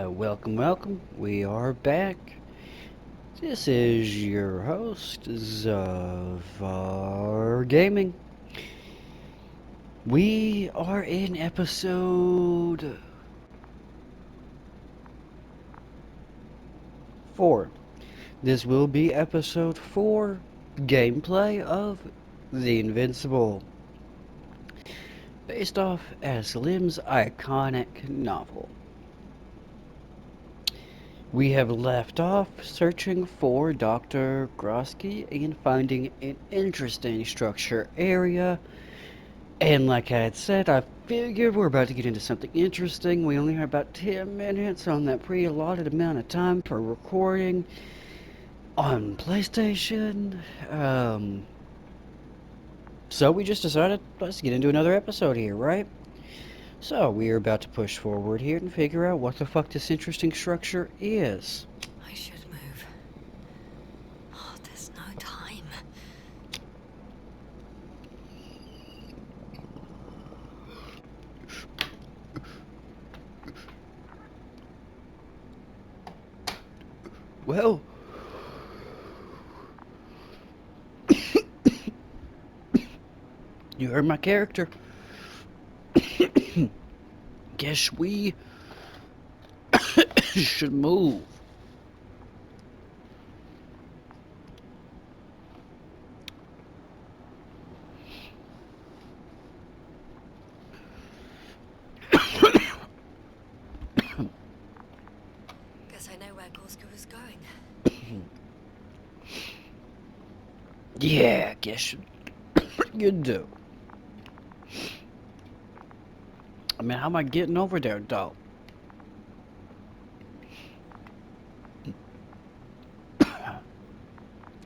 Welcome. We are back. This is your host, Zavar Gaming. We are in episode 4. This will be episode 4 gameplay of The Invincible, based off Aslim's iconic novel. We have left off searching for Dr. Grosky and finding an interesting structure area. And like I had said, I figured we're about to get into something interesting. We only have about 10 minutes on that pre-allotted amount of time for recording on PlayStation. So we just decided, let's get into another episode here, right? So we're about to push forward here and figure out what the fuck this interesting structure is. I should move. Oh, there's no time. Well, you heard my character. Guess we should move. Guess I know where Gorska was going. Yeah, guess you do. I mean, how am I getting over there, though?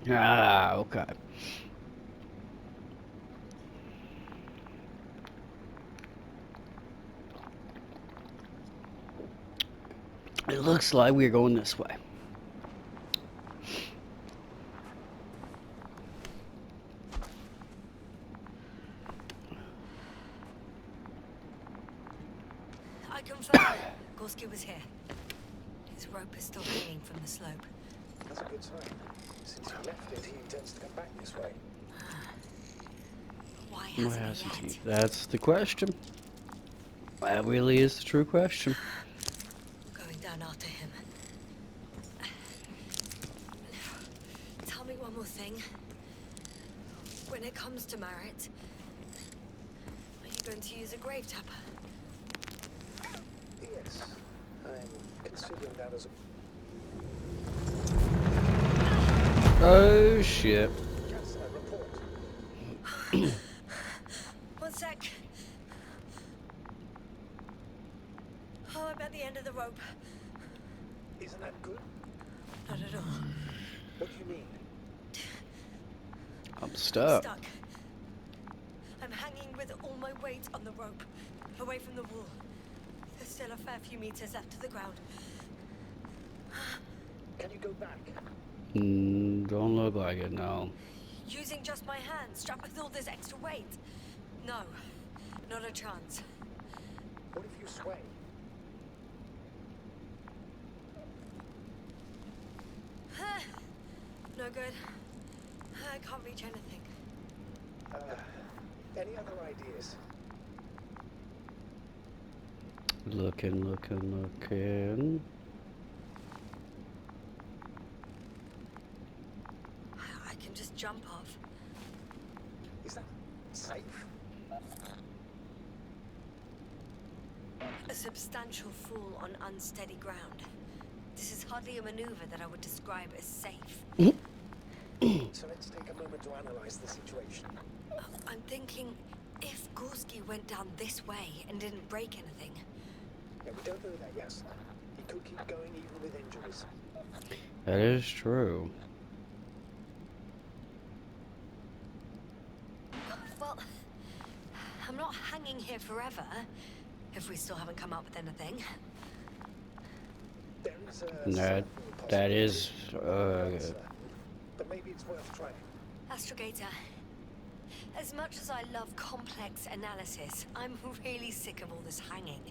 Okay. It looks like we're going this way. I confirm. Gorska was here. His rope is still hanging from the slope. That's a good sign. Since he left it, he intends to come back this way. Why Why hasn't hasn't he he? yet? That's the question. That really is the true question. Going down after him. Tell me one more thing. When it comes to Marit, are you going to use a grave tapper? Yes, I'm considering that as a... Oh, shit. Yes, report. One sec. Oh, I'm at the end of the rope. Isn't that good? Not at all. What do you mean? I'm stuck. I'm hanging with all my weight on the rope, away from the wall. There's still a fair few meters left to the ground. Can you go back? Don't look like it, no. Using just my hands, strapped with all this extra weight? No, not a chance. What if you sway? No good. I can't reach anything. Any other ideas? Looking. I can just jump off. Is that safe? A substantial fall on unsteady ground. This is hardly a maneuver that I would describe as safe. So let's take a moment to analyze the situation. I'm thinking, if Gorski went down this way and didn't break anything... Yeah, we don't know that, yes. He could keep going even with injuries. That is true. Well, I'm not hanging here forever, if we still haven't come up with anything. There is a... That is, But maybe it's worth trying. Astrogator, as much as I love complex analysis, I'm really sick of all this hanging.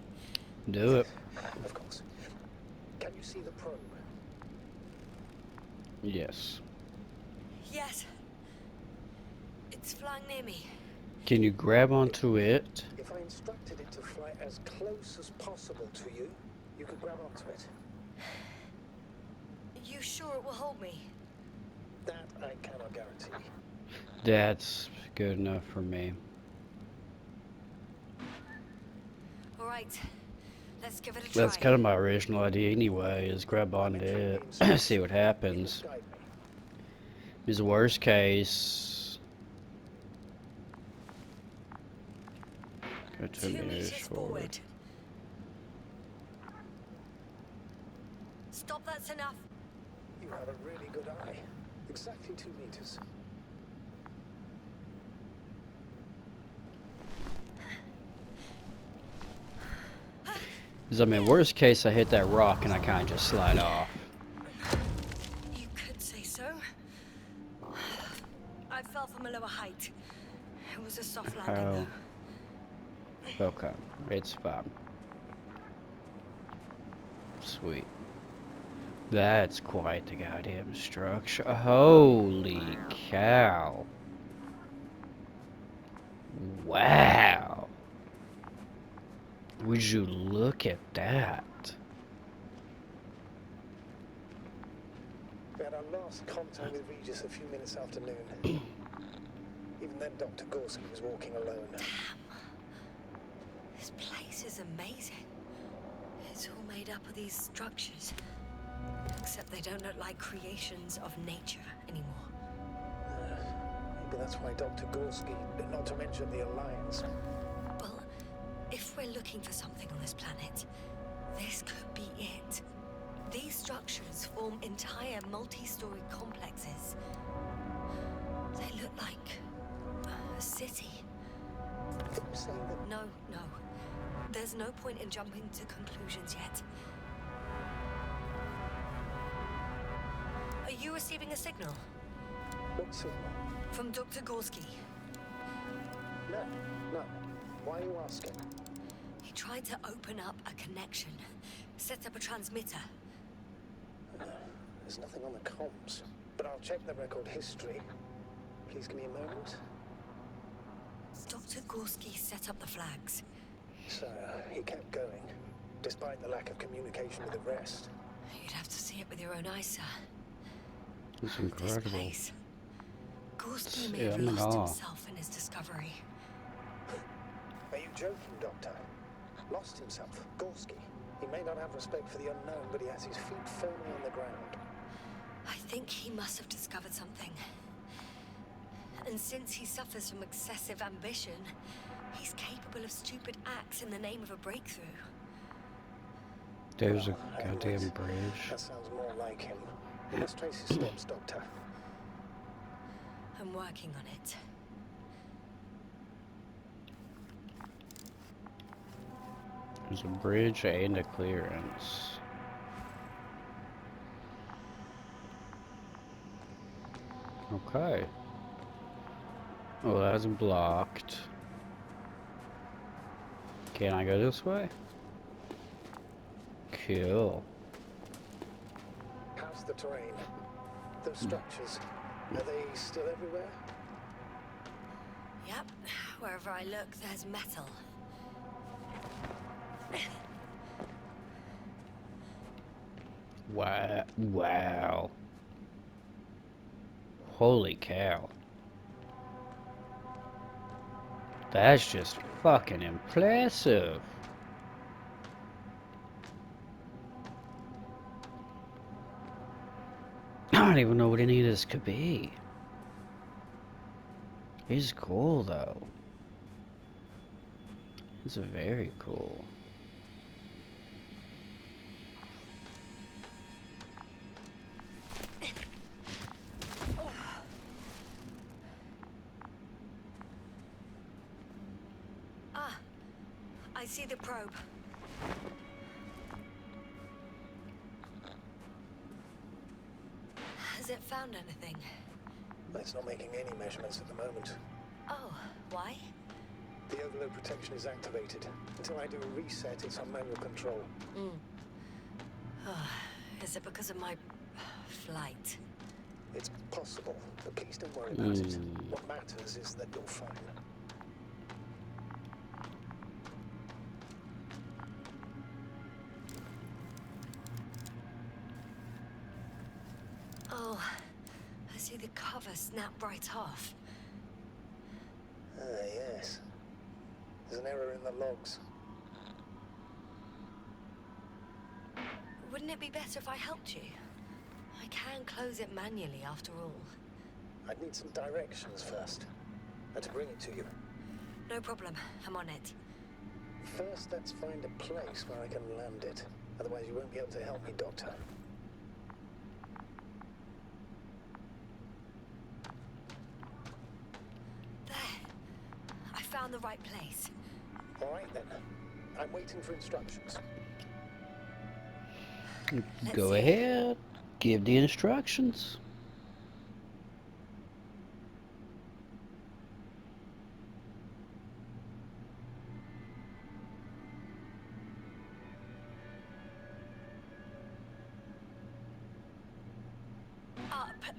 Do it. Of course. Can you see the probe? Yes. Yes. It's flying near me. Can you grab onto it? If I instructed it to fly as close as possible to you, you could grab onto it. Are you sure it will hold me? That I cannot guarantee. That's good enough for me. All right. Let's give it a try. That's kind of my original idea anyway, is grab I'll onto enter it, the instructions. see what You happens. must guide me. Is the worst case. Go 2 2 meters meters forward. forward. Stop, that's enough. You have a really good eye. Exactly 2 meters. Because, I mean, worst case, I hit that rock and I kind of just slide off. You could say so. I fell from a lower height. It was a soft landing, though. Okay, it's fine. Sweet. That's quite the goddamn structure. Holy cow. Wow. Would you look at that? We had our last contact with Regis a few minutes after noon. Even then, Dr. Gorski was walking alone. This place is amazing. It's all made up of these structures. Except they don't look like creations of nature anymore. Maybe that's why Dr. Gorski, not to mention the Alliance. Well, if we're looking for something on this planet, this could be it. These structures form entire multi-story complexes. They look like a city. Are you saying that? No. There's no point in jumping to conclusions yet. Are you receiving a signal? What signal? From Dr. Gorski. No. Why are you asking? He tried to open up a connection, set up a transmitter. There's nothing on the comms, but I'll check the record history. Please give me a moment. Dr. Gorski set up the flags. So, he kept going, despite the lack of communication with the rest. You'd have to see it with your own eyes, sir. It's This incredible. place. Gorski may Yeah, have I'm in lost awe. himself in his discovery. Are you joking, Doctor? Lost himself, Gorski. He may not have respect for the unknown, but he has his feet firmly on the ground. I think he must have discovered something. And since he suffers from excessive ambition, he's capable of stupid acts in the name of a breakthrough. There's a Well, goddamn anyways, bridge. That sounds more like him. You must trace his steps, Doctor. I'm working on it. There's a bridge and a clearance. Okay. Well, that's blocked. Can I go this way? Cool. How's the terrain? Those structures, are they still everywhere? Yep, wherever I look, there's metal. Wow. Wow. Holy cow. That's just fucking impressive. I don't even know what any of this could be. It's cool though. It's very cool. Ah, I see the probe. Has it found anything? It's not making any measurements at the moment. Oh, why? The overload protection is activated. Until I do a reset, it's on manual control. Is it because of my flight? It's possible, but please don't worry about it. What matters is that you're fine. Oh, I see the cover snap right off. Ah, yes. There's an error in the logs. Wouldn't it be better if I helped you? I can close it manually after all. I'd need some directions first. And to bring it to you. No problem, I'm on it. First, let's find a place where I can land it. Otherwise, you won't be able to help me, Doctor. There. I found the right place. All right, then. I'm waiting for instructions. Go ahead. Give the instructions.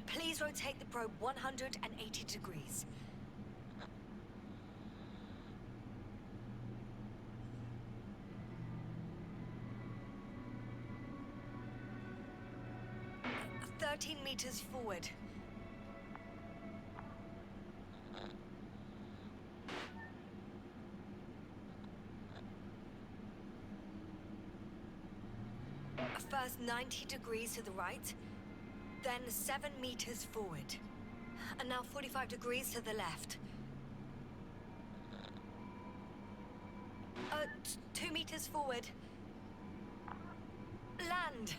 Please rotate the probe 180 degrees. Uh, 13 meters forward. First 90 degrees to the right, then 7 meters forward. And now 45 degrees to the left. 2 meters forward. Land!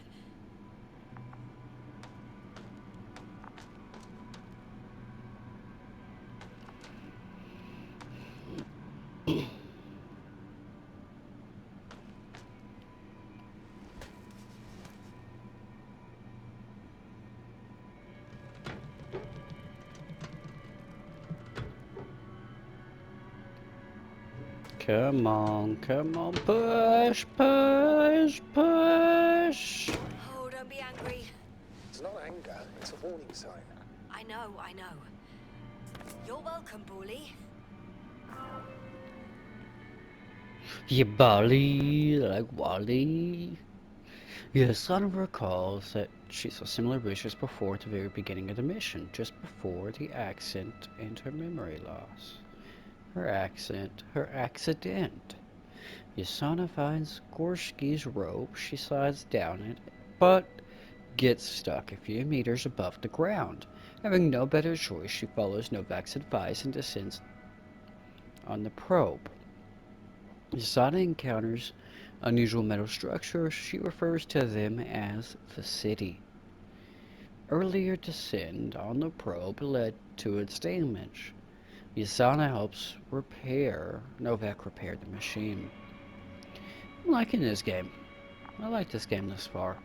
Come on, push, push, push. Oh, don't be angry. It's not anger, it's a warning sign. I know. You're welcome, Bully. You Bali, like Wally. Yasana recalls that she saw similar bushes before at the very beginning of the mission, just before the accident and her memory loss. Her accident. Yasana finds Gorski's rope, she slides down it, but gets stuck a few meters above the ground. Having no better choice, she follows Novak's advice and descends on the probe. Yasana encounters unusual metal structures. She refers to them as the city. Earlier descent on the probe led to its damage. Yasana helps Novak repair the machine. I'm liking this game. I like this game thus far.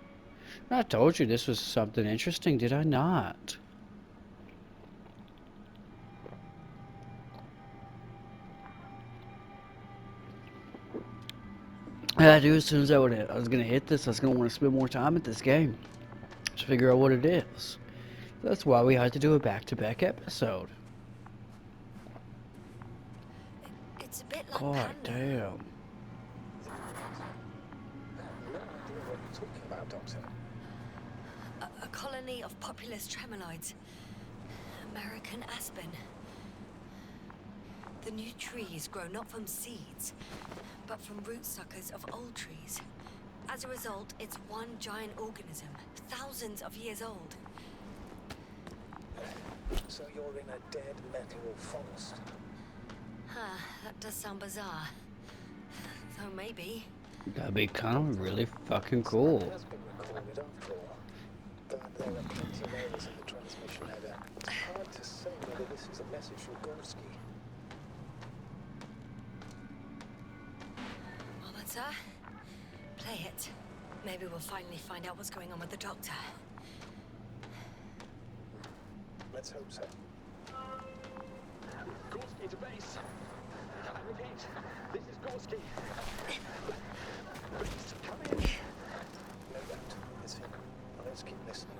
I told you this was something interesting, did I not? I knew as soon as I was gonna hit this, I was gonna want to spend more time at this game to figure out what it is. That's why we had to do a back-to-back episode. It's a bit like God Panda. damn. No idea what you're talking about, Doctor. A colony of populous tremoloids. American aspen. The new trees grow not from seeds, but from root suckers of old trees. As a result, it's one giant organism, thousands of years old. So you're in a dead metal forest. Huh, that does sound bizarre. Though maybe. That'd be kind of really fucking cool. It has been recorded after all. But there are plenty of errors in the transmission header. It's hard to say whether this is a message from Gorski. Well, that's her. Play it. Maybe we'll finally find out what's going on with the doctor. Let's hope so. Gorski to base. repeat, this is Gorski. Please, come in. No doubt, it's him. Let's keep listening.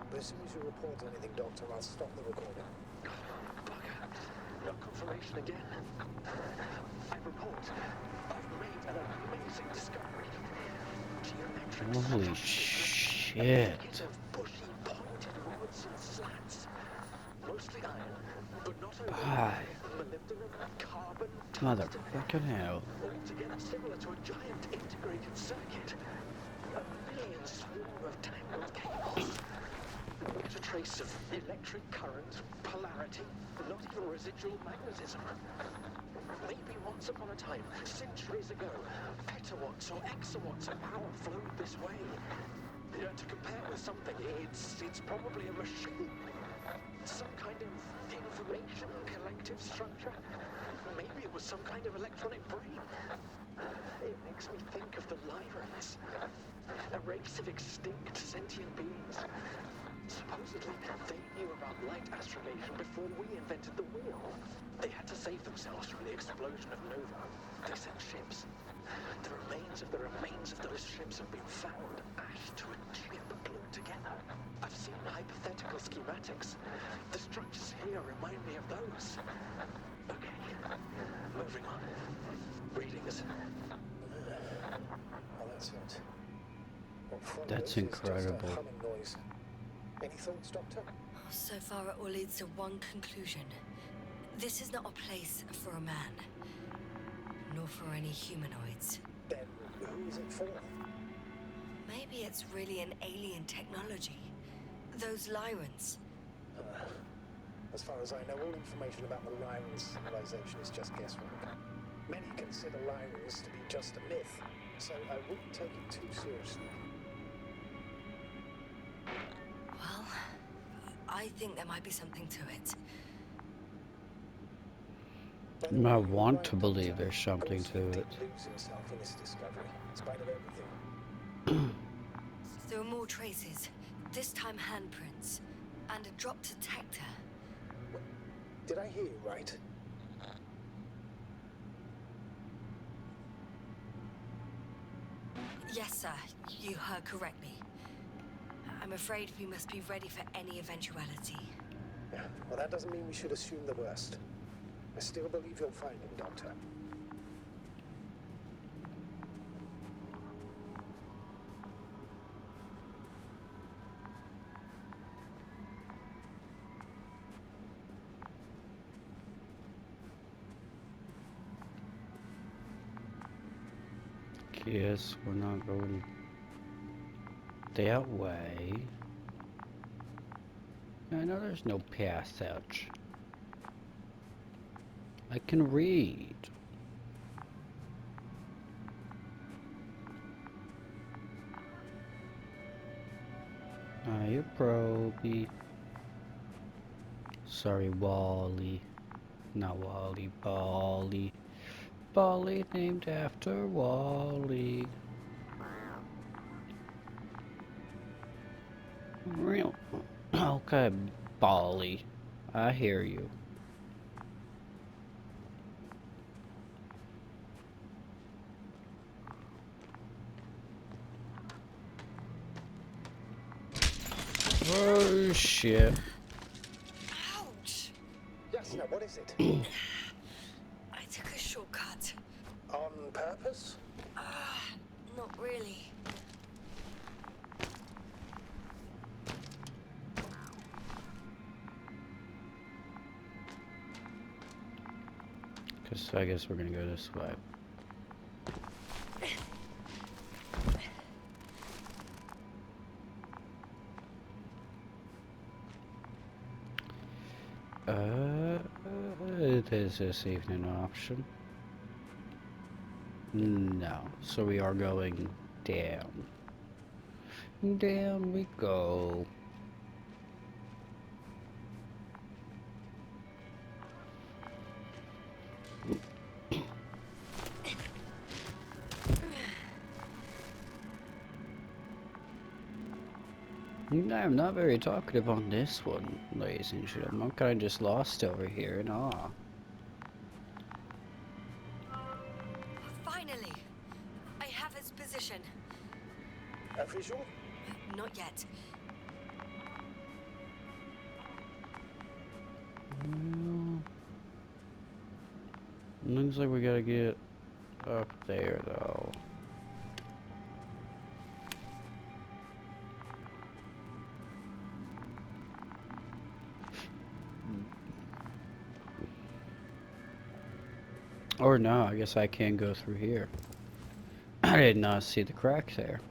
But as soon as you report anything, Doctor, I'll stop the recording. Bugger. No confirmation again. I report. I've made an amazing discovery. Geometric Holy structures with shit. negative, bushy, pointed rods and slats. Mostly iron, but not only. Bye. Molybdenum, carbon, tungsten, Motherfucking hell. altogether similar to a giant integrated circuit. A million swarm of tangled cables. Not a trace of electric current, polarity, not even residual magnetism. Maybe once upon a time, centuries ago, petawatts or exawatts of power flowed this way. To compare with something, it's probably a machine. Some kind of information collective structure. Maybe it was some kind of electronic brain. It makes me think of the Lyrans, a race of extinct sentient beings. Supposedly, they knew about light astrogation before we invented the wheel. They had to save themselves from the explosion of Nova. They sent ships. The remains of those ships have been found, ashed to a chip glued together. I've seen hypothetical schematics. The structures here remind me of those. Okay, moving on. Readings. Well, that's it. What follows That's is just a incredible. humming noise. Any thoughts, Doctor? So far, it all leads to one conclusion. This is not a place for a man, nor for any humanoids. Then who is it for? Maybe it's really an alien technology. Those Lyrans. As far as I know, all information about the Lyran civilization is just guesswork. Many consider Lyrans to be just a myth, so I wouldn't take it too seriously. Well, I think there might be something to it. By the I way, you're want right, to believe Doctor. there's something Gorski to did it. lose himself in this discovery, in spite of everything. There are more traces, this time handprints, and a drop detector. Did I hear you right? Yes, sir, you heard correctly. I'm afraid we must be ready for any eventuality. Yeah. Well, that doesn't mean we should assume the worst. I still believe you'll find him, Doctor. Guess we're not going that way. I know there's no passage. I can read. Hiya, Proby. Sorry, Wally. Not Wally, Bally. Bally named after Wally. Real. Okay, Bally. I hear you. Oh shit. Ouch! Yes, now what is it? I took a shortcut. On purpose? Not really. Cause I guess we're gonna go this way. Is this even an option? No. So we are going down. Down we go. I'm not very talkative on this one, ladies and gentlemen. I'm kind of just lost over here in awe. Finally! I have its position. A visual? Not yet. Well, looks like we gotta get up there, though. Or no, I guess I can go through here. I did not see the crack there.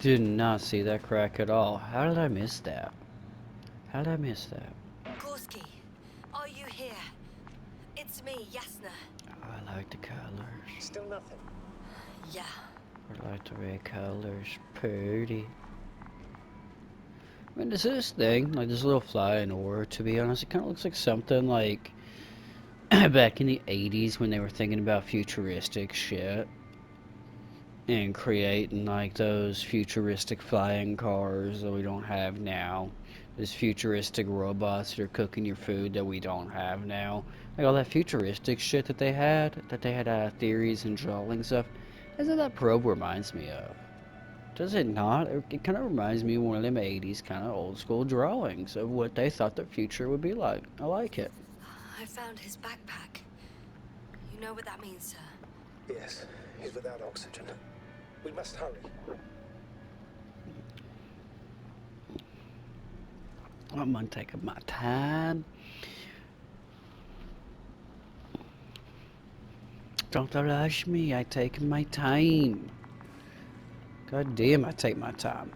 Did not see that crack at all. How did I miss that? How did I miss that? Gorski, are you here? It's me, Yasna. I like the colors. Still nothing. Yeah. I like the red colors. Pretty. I mean, this thing, like this little flying ore, to be honest, it kind of looks like something like back in the 80s when they were thinking about futuristic shit and creating like those futuristic flying cars that we don't have now. Those futuristic robots that are cooking your food that we don't have now. Like all that futuristic shit that they had theories and drawings of. That's what that probe reminds me of. Does it not? It kind of reminds me of one of them 80s kind of old school drawings of what they thought the future would be like. I like it. I found his backpack. You know what that means, sir? Yes, he's without oxygen. We must hurry. I'm gonna take my time. Don't rush me. I take my time. God damn, I take my time.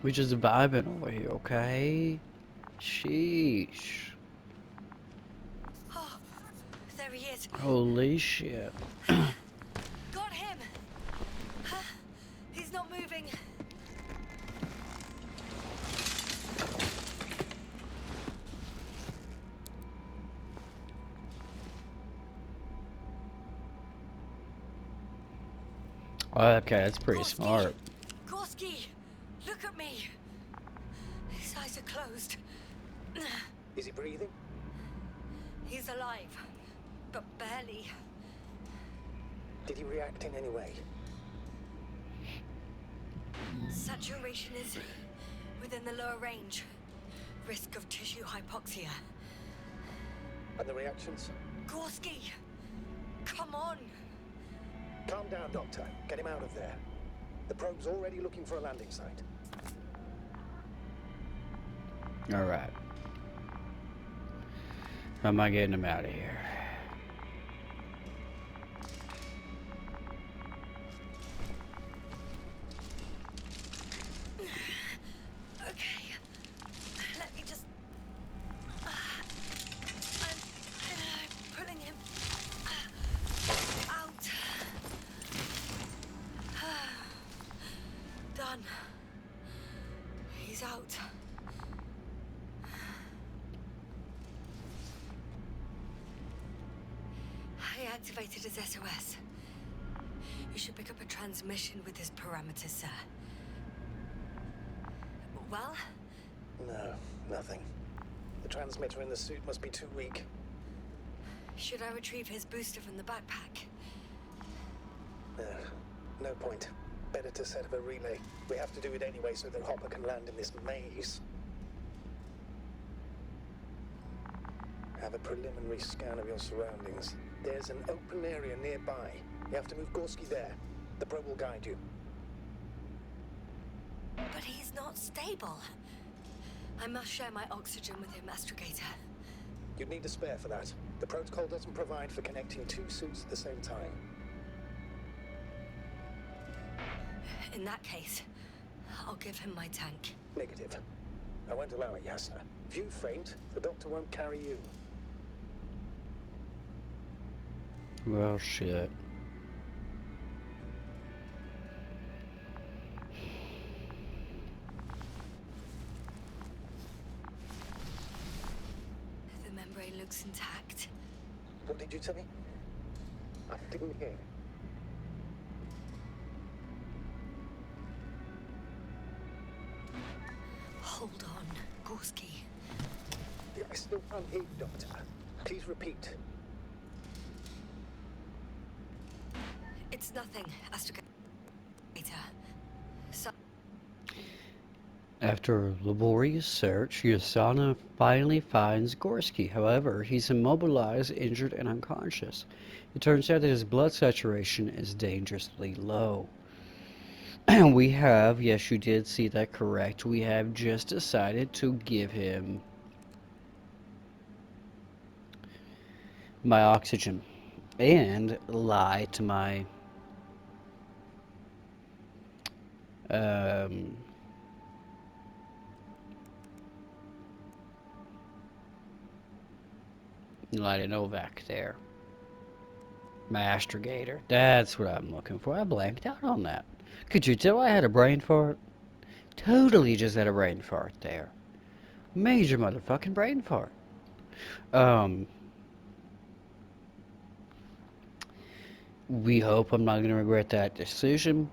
We just vibing over here, okay? Sheesh. Oh, there he is. Holy shit. Got him! He's not moving. Okay, that's pretty Gorski! smart. Gorski! Look at me! His eyes are closed. Is he breathing? He's alive, but barely. Did he react in any way? Saturation is within the lower range. Risk of tissue hypoxia. And the reactions? Gorski! Come on! Calm down, Doctor. Get him out of there. The probe's already looking for a landing site. Alright. How am I getting him out of here? Okay. Let me just... I'm pulling him out. Done. He's out. I activated his SOS. You should pick up a transmission with his parameters, sir. Well? No, nothing. The transmitter in the suit must be too weak. Should I retrieve his booster from the backpack? No point. Better to set up a relay. We have to do it anyway so that Hopper can land in this maze. Have a preliminary scan of your surroundings. There's an open area nearby. You have to move Gorski there. The probe will guide you. But he's not stable. I must share my oxygen with him, Astrogator. You'd need a spare for that. The protocol doesn't provide for connecting two suits at the same time. In that case, I'll give him my tank. Negative. I won't allow it, Yasna. If you faint, the doctor won't carry you. Well, shit. The membrane looks intact. What did you say? I didn't hear. Hold on, Gorski. I still can't hear you, Doctor. Please repeat. It's nothing, Astrogator. So After a laborious search, Yasana finally finds Gorski. However, he's immobilized, injured, and unconscious. It turns out that his blood saturation is dangerously low. We have, yes, you did see that correct, we have just decided to give him my oxygen and lie to my um, lie to Novak there. My astrogator. That's what I'm looking for. I blanked out on that. Could you tell I had a brain fart? Totally just had a brain fart there. Major motherfucking brain fart. Um, we hope I'm not going to regret that decision.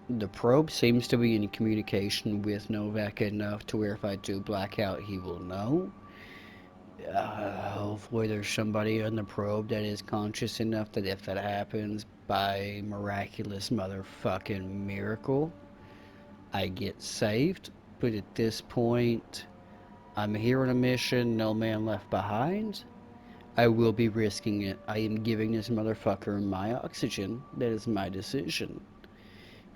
The probe seems to be in communication with Novak enough to where if I do blackout, he will know. Hopefully there's somebody on the probe that is conscious enough that if that happens by miraculous motherfucking miracle, I get saved. But at this point, I'm here on a mission, no man left behind. I will be risking it. I am giving this motherfucker my oxygen. That is my decision.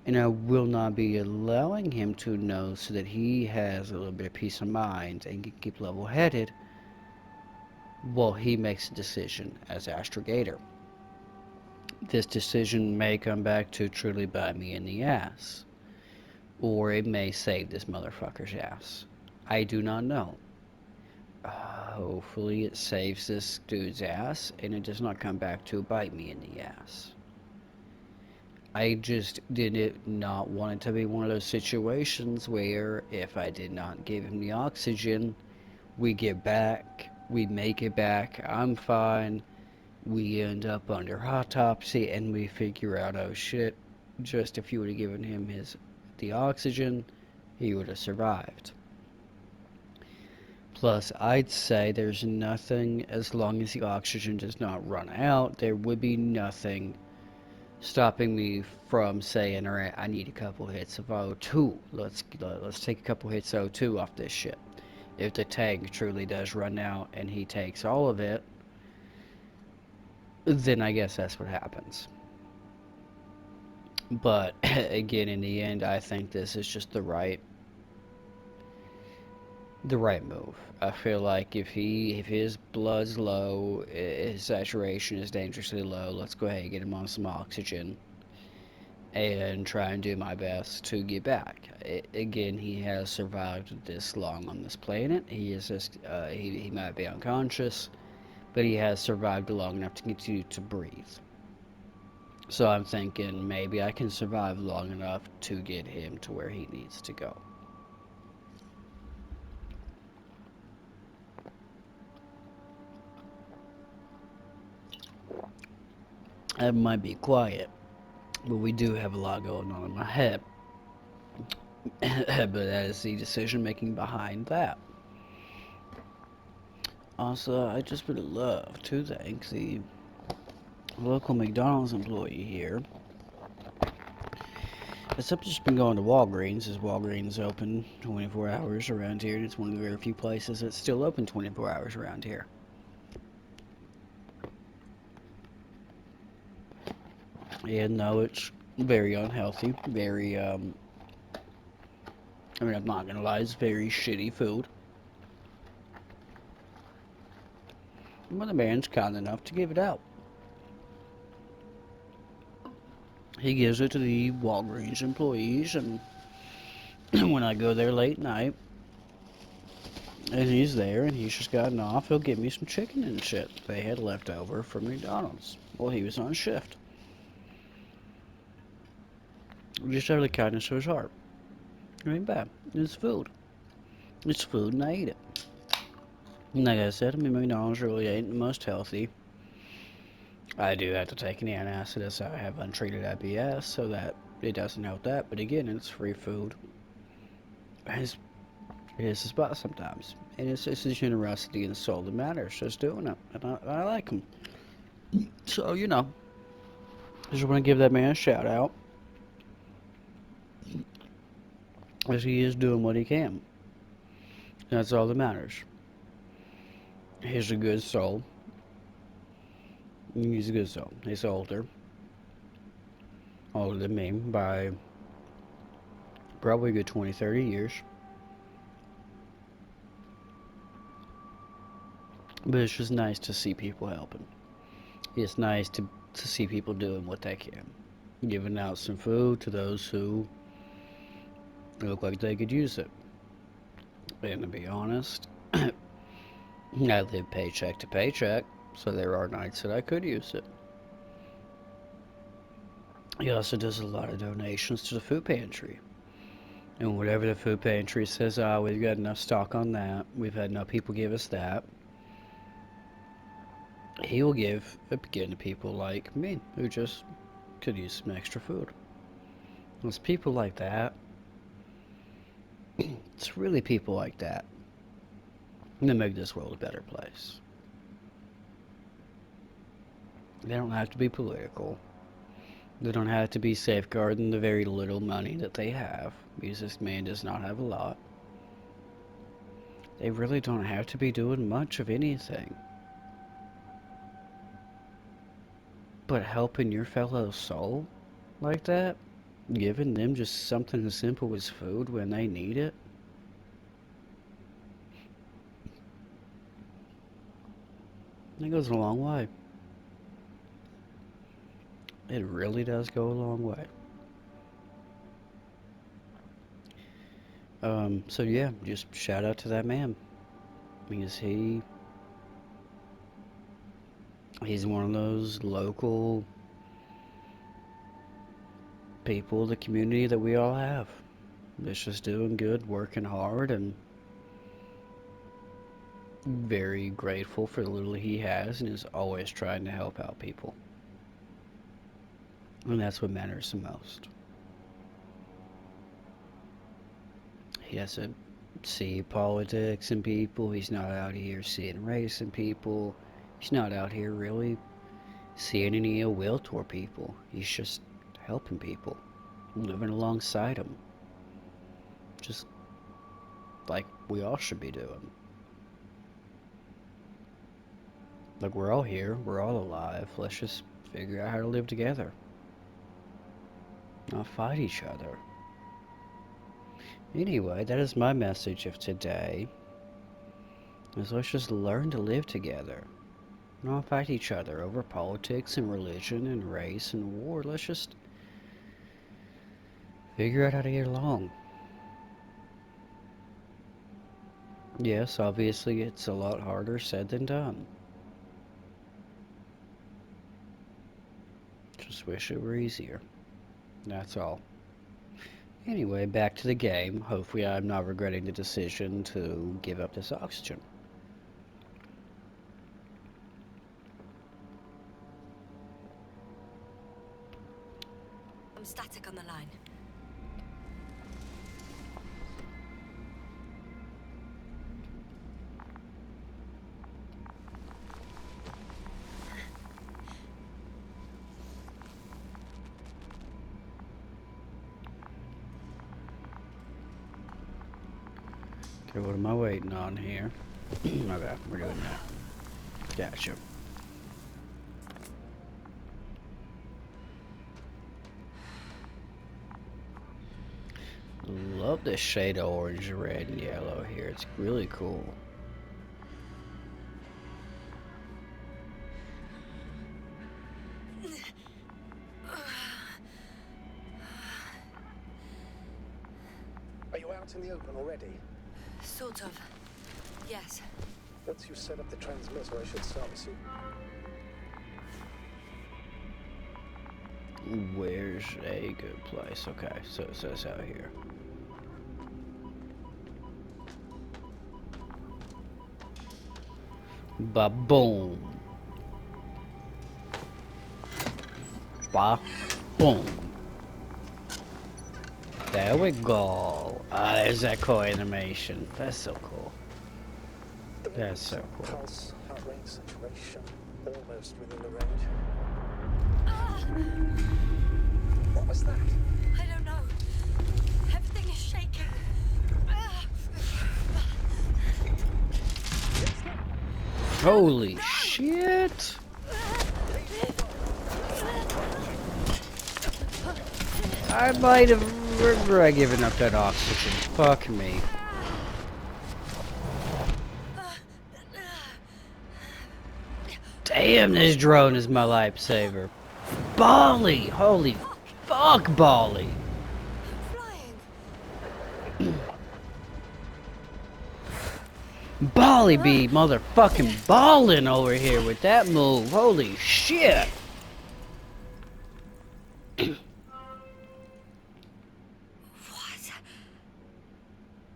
And I will not be allowing him to know so that he has a little bit of peace of mind and can keep level headed while he makes a decision as Astrogator. This decision may come back to truly bite me in the ass, or it may save this motherfucker's ass. I do not know. Hopefully it saves this dude's ass and it does not come back to bite me in the ass. I just did not want it to be one of those situations where if I did not give him the oxygen, we get back, we make it back, I'm fine, we end up under autopsy and we figure out, oh shit, just if you would have given him the oxygen, he would have survived. Plus, I'd say there's nothing, as long as the oxygen does not run out, there would be nothing stopping me from saying, alright, I need a couple hits of O2. Let's take a couple hits of O2 off this shit. If the tank truly does run out and he takes all of it, then I guess that's what happens. But again, in the end, I think this is just the right move. I feel like if his blood's low, his saturation is dangerously low, let's go ahead and get him on some oxygen and try and do my best to get back. Again, he has survived this long on this planet. He is just he might be unconscious, but he has survived long enough to continue to breathe. So I'm thinking maybe I can survive long enough to get him to where he needs to go. That might be quiet, but we do have a lot going on in my head. But that is the decision making behind that. Also, I just would love to thank the local McDonald's employee here. Except just been going to Walgreens, as Walgreens is open 24 hours around here, and it's one of the very few places that's still open 24 hours around here. And no, it's very unhealthy, very, I mean, I'm not gonna lie, it's very shitty food. But the man's kind enough to give it out. He gives it to the Walgreens employees, and when I go there late night, and he's there, and he's just gotten off, he'll give me some chicken and shit they had left over from McDonald's while he was on shift. Just out of the kindness of his heart. It ain't bad. It's food. It's food, and I eat it. And like I said, I mean, McDonald's really ain't the most healthy. I do have to take an antacid as I have untreated IBS, so that it doesn't help that. But again, it's free food. It's It is a spot sometimes. And it's just the generosity and the soul that matters, just doing it. And I like him. So, I just want to give that man a shout out, as he is doing what he can. That's all that matters. He's a good soul. He's a good soul. He's older than me by probably a good 20, 30 years. But it's just nice to see people helping. It's nice to see people doing what they can. Giving out some food to those who look like they could use it. And to be honest, I live paycheck to paycheck, so there are nights that I could use it. He also does a lot of donations to the food pantry. And whatever the food pantry says, we've got enough stock on that, we've had enough people give us that, he will give again to people like me who just could use some extra food. It's people like that. It's really people like that that make this world a better place. They don't have to be political. They don't have to be safeguarding the very little money that they have, because this man does not have a lot. They really don't have to be doing much of anything. But helping your fellow soul like that, giving them just something as simple as food when they need it, it goes a long way. It really does go a long way. So yeah, just shout out to that man, because he's one of those local people, the community that we all have. That's just doing good, working hard, and very grateful for the little he has, and is always trying to help out people. And that's what matters the most. He doesn't see politics in people. He's not out here seeing race in people. He's not out here really seeing any ill will toward people. He's just helping people, living alongside them. Just like we all should be doing. Like, we're all here, we're all alive. Let's just figure out how to live together, not fight each other. Anyway, that is my message of today. Is let's just learn to live together. Not fight each other over politics and religion and race and war. Let's just figure out how to get along. Yes, obviously it's a lot harder said than done. Just wish it were easier. That's all. Anyway, back to the game. Hopefully I'm not regretting the decision to give up this oxygen. I'm static on the line. Okay, what am I waiting on here? Okay, we're doing that. Gotcha. Love this shade of orange, red, and yellow here. It's really cool. Are you out in the open already? Sort of. Yes. Once you set up the transmitter, I should start soon. Where's a good place? Okay, so it says out here. Ba-boom. Ba-boom. There we go. Ah, there's that cool animation. That's so cool. That's so cool. Pulse, heart rate, saturation, almost within the range. What was that? I don't know. Everything is shaking. Holy shit! I might have regret giving up that oxygen. Fuck me. Damn, this drone is my lifesaver. Bali! Holy fuck, Bali! Flying. Bali be motherfucking ballin' over here with that move. Holy shit! What?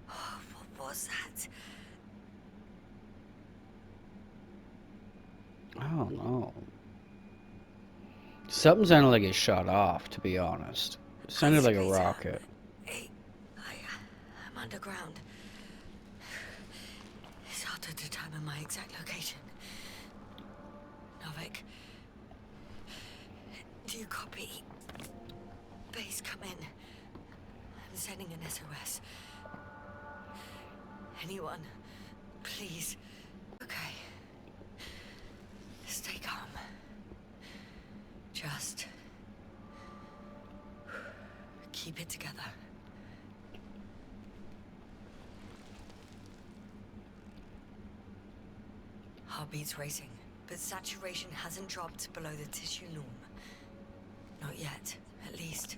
Oh, what was that? I don't know. Something sounded like it shot off, to be honest. It sounded like a rocket. Hey, I'm underground. It's hard to determine my exact location. Novik, do you copy? Base, come in. I'm sending an SOS. Anyone, please. Okay. Stay calm. Just keep it together. Heartbeat's racing, but saturation hasn't dropped below the tissue norm. Not yet, at least.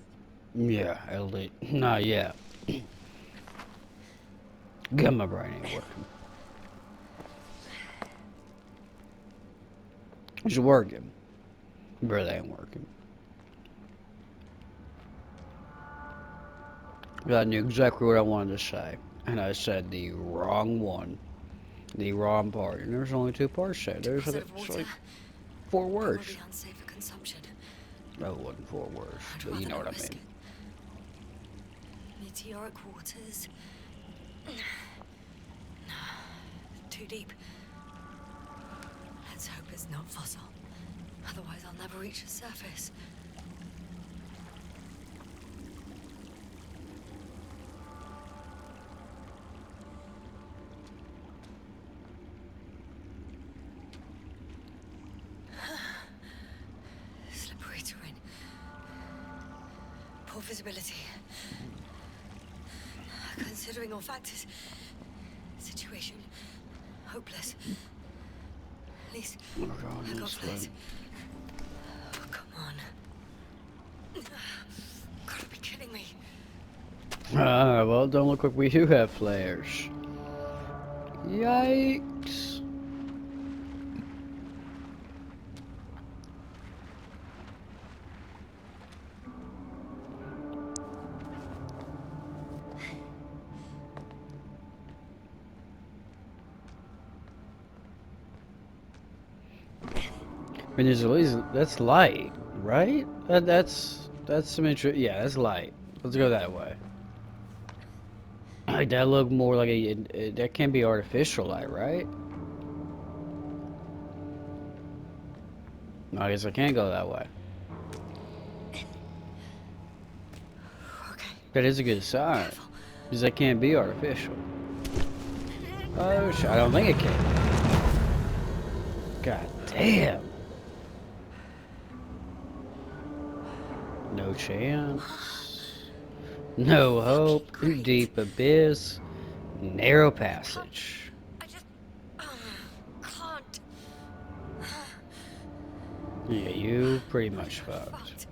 Yeah, at least. Not yet. Got my brain ain't working. It's working. Really ain't working. I knew exactly what I wanted to say. And I said the wrong one. The wrong part. And there's only two parts said. There's Deposit of actually water, 4 words. probably unsafe for consumption. No, it wasn't 4 words. I'd But you rather know not what I risk mean. it. Meteoric waters. Too deep. Let's hope it's not fossil. Otherwise, I'll never reach the surface. Slippery terrain. Poor visibility. Considering all factors, situation hopeless. At least We're going I got this flight. way. Oh, come on. Gotta be kidding me. Ah, well, don't look like we do have flares. Yikes. I mean, there's at least, that's light, right? That's some yeah, that's light. Let's go that way. Like, that look more like that can't be artificial light, right? I guess I can't go that way. Okay. That is a good sign. Careful. Because that can't be artificial. Oh, I don't think it can. God damn. No chance. No hope. Great. Deep abyss. Narrow passage. I just can't. Yeah, you pretty much fucked. Fucked.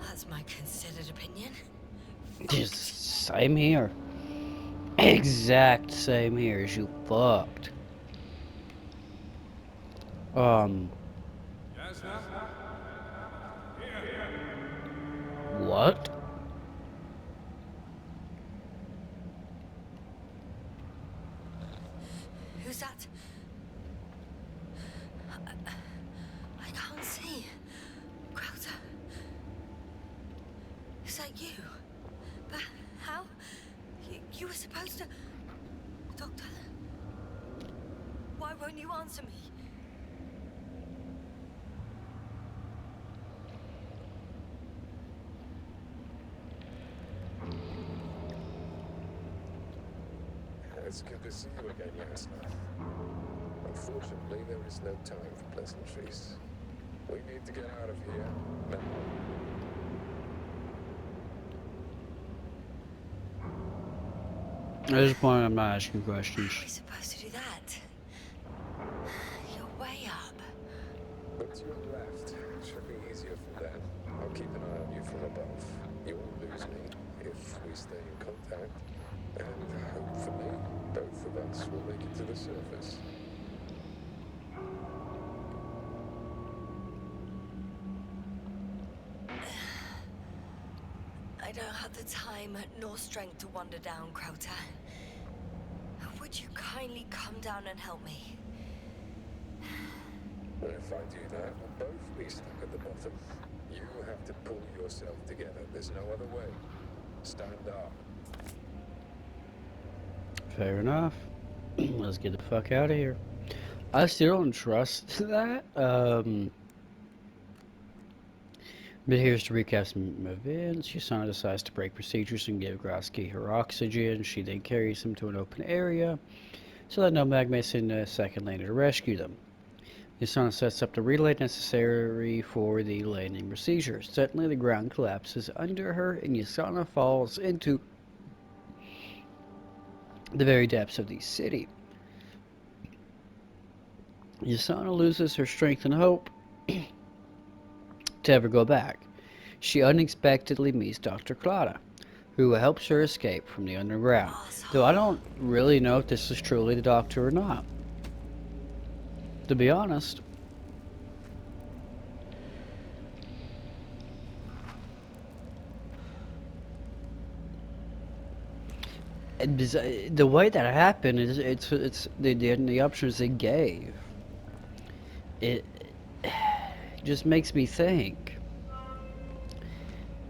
That's my considered opinion. Just same here. Exact same here as you fucked. What? Who's that? I can't see. Crowther. Is that you? supposed to... Doctor? Why won't you answer me? It's good to see you again, Yaroslav. Unfortunately, there is no time for pleasantries. We need to get out of here now. At this point, I'm not asking How questions. are we supposed to do that? You're way up. Look to your left. It should be easier from there. I'll keep an eye on you from above. You won't lose me if we stay in contact. And hopefully, both of us will make it to the surface. I don't have the time nor strength to wander down, Crota. Would you kindly come down and help me? If I do that, we'll both be stuck at the bottom. You have to pull yourself together. There's no other way. Stand up. Fair enough. Let's get the fuck out of here. I still don't trust that. But here's to recap some events. Yasana decides to break procedures and give Grosky her oxygen. She then carries him to an open area so that Nomad may send a second lander to rescue them. Yasana sets up the relay necessary for the landing procedure. Suddenly, the ground collapses under her, and Yasana falls into the very depths of the city. Yasana loses her strength and hope to ever go back. She unexpectedly meets Dr. Clara, who helps her escape from the underground. Though I don't really know if this is truly the doctor or not. To be honest. And the way that happened is it's the options they gave. It just makes me think.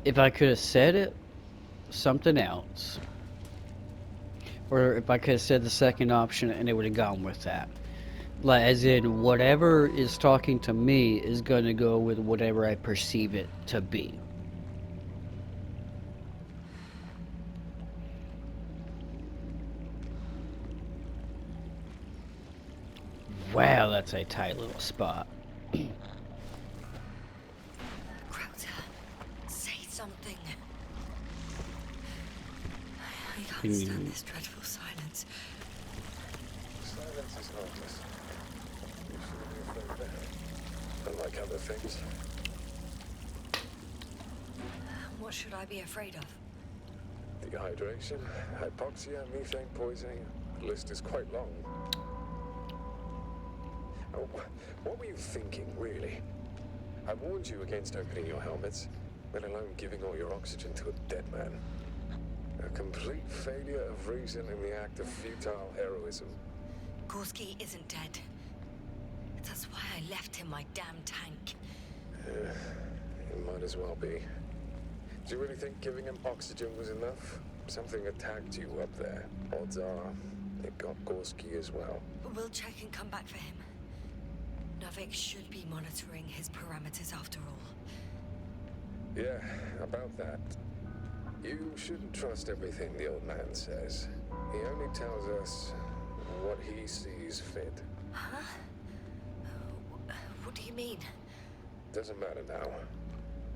If I could have said it, something else. Or if I could have said the second option and it would have gone with that. Like, as in, whatever is talking to me is going to go with whatever I perceive it to be. Wow, that's a tight little spot. Crota, say something. I can't stand this dreadful silence. Silence is harmless. You shouldn't be afraid of that. Unlike other things. What should I be afraid of? Dehydration, hypoxia, methane poisoning. The list is quite long. Oh, what were you thinking, really? I warned you against opening your helmets, let alone giving all your oxygen to a dead man. A complete failure of reason in the act of futile heroism. Gorski isn't dead. That's why I left him my damn tank. It might as well be. Do you really think giving him oxygen was enough? Something attacked you up there. Odds are, it got Gorski as well. We'll check and come back for him. Novik should be monitoring his parameters after all. Yeah, about that. You shouldn't trust everything the old man says. He only tells us what he sees fit. Huh? What do you mean? Doesn't matter now.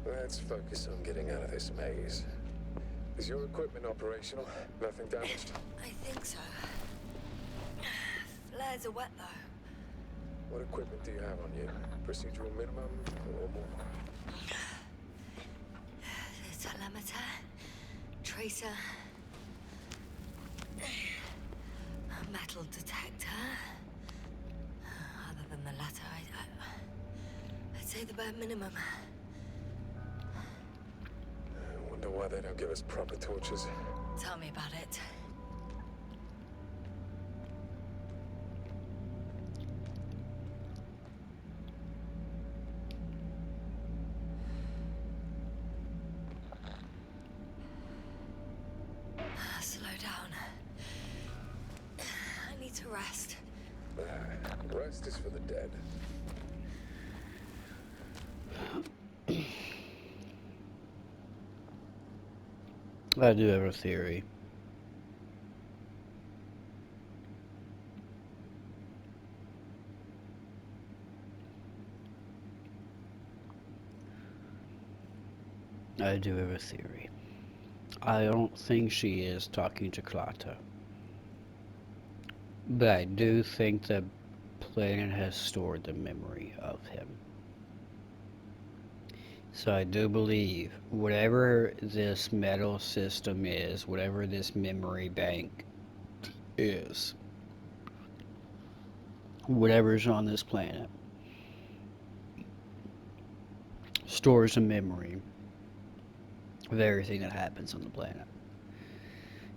Let's focus on getting out of this maze. Is your equipment operational? Nothing damaged? I think so. Flares are wet though. What equipment do you have on you? Procedural minimum or more? The telemeter, tracer, a metal detector. Other than the latter, I'd say the bare minimum. I wonder why they don't give us proper torches. Tell me about it. Slow down. rest. Rest is for the dead. I do have a theory. I do have a theory. I don't think she is talking to Klata. But I do think the planet has stored the memory of him. So I do believe whatever this metal system is, whatever this memory bank is, whatever's on this planet, stores a memory of everything that happens on the planet.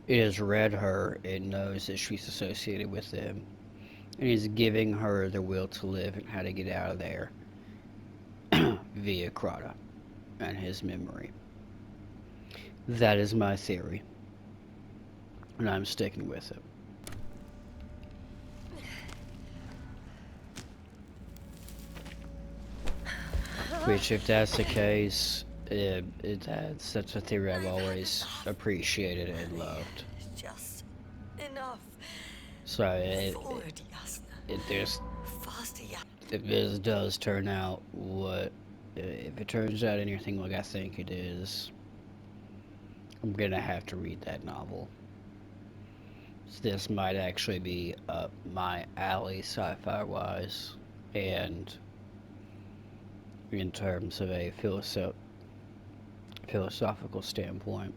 It has read her, it knows that she's associated with them, and is giving her the will to live and how to get out of there via Krata and his memory. That is my theory, and I'm sticking with it. Which, if that's the case, that's a theory I've always appreciated and loved. Just enough. So, Forward, Yasna. Faster, Yasna. if this does turn out if it turns out anything like I think it is, I'm gonna have to read that novel. This might actually be up my alley sci-fi wise, and in terms of a philosophical standpoint,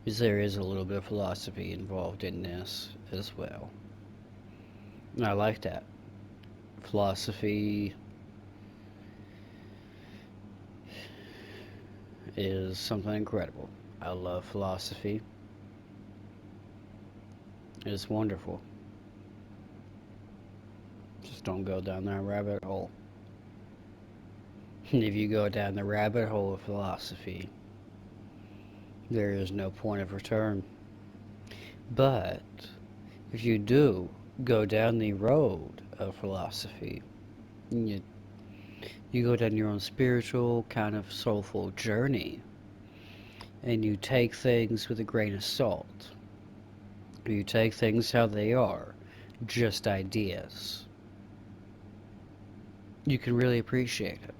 because there is a little bit of philosophy involved in this as well. And I like that. Philosophy is something incredible. I love philosophy. It's wonderful. Just don't go down that rabbit hole. If you go down the rabbit hole of philosophy, there is no point of return. But if you do go down the road of philosophy, you go down your own spiritual, kind of soulful journey, and you take things with a grain of salt. You take things how they are, just ideas. You can really appreciate it.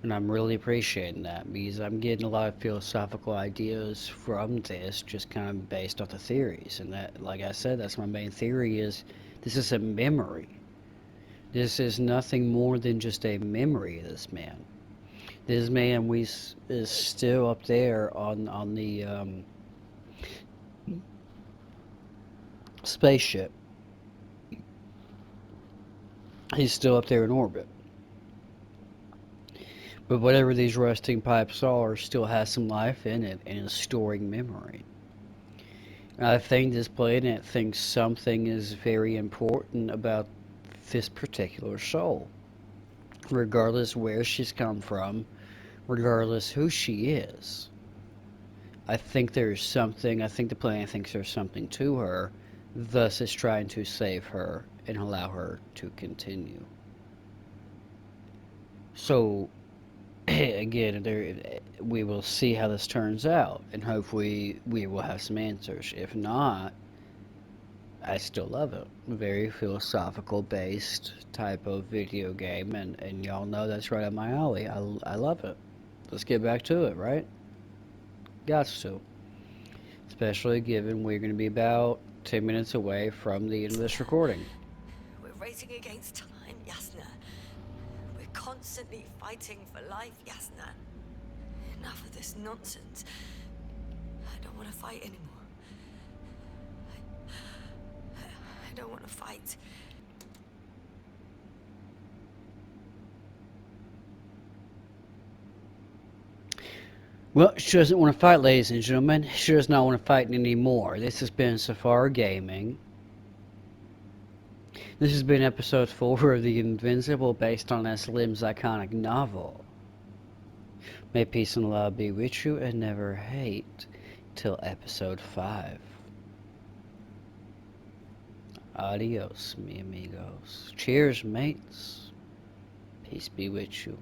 And I'm really appreciating that because I'm getting a lot of philosophical ideas from this, just kind of based off the theories. And that, like I said, that's my main theory is this is a memory. This is nothing more than just a memory of this man. This man is still up there on the spaceship. He's still up there in orbit. But whatever these rusting pipes are still has some life in it and is storing memory. And I think this planet thinks something is very important about this particular soul. Regardless where she's come from, regardless who she is. I think the planet thinks there's something to her, thus it's trying to save her and allow her to continue. So, again, we will see how this turns out, and hopefully we will have some answers. If not, I still love it. Very philosophical based type of video game, and y'all know that's right up my alley. I love it. Let's get back to it, right? Gots to. Especially given we're going to be about 10 minutes away from the end of this recording. We're racing against time, Yasna. We're constantly fighting for life, Yasna. Enough of this nonsense. I don't want to fight anymore. I don't want to fight. Well, she doesn't want to fight, ladies and gentlemen. She does not want to fight anymore. This has been Safari Gaming. This has been episode 4 of the Invincible, based on S. Lim's iconic novel. May peace and love be with you, and never hate, till episode 5. Adios, mi amigos. Cheers, mates. Peace be with you.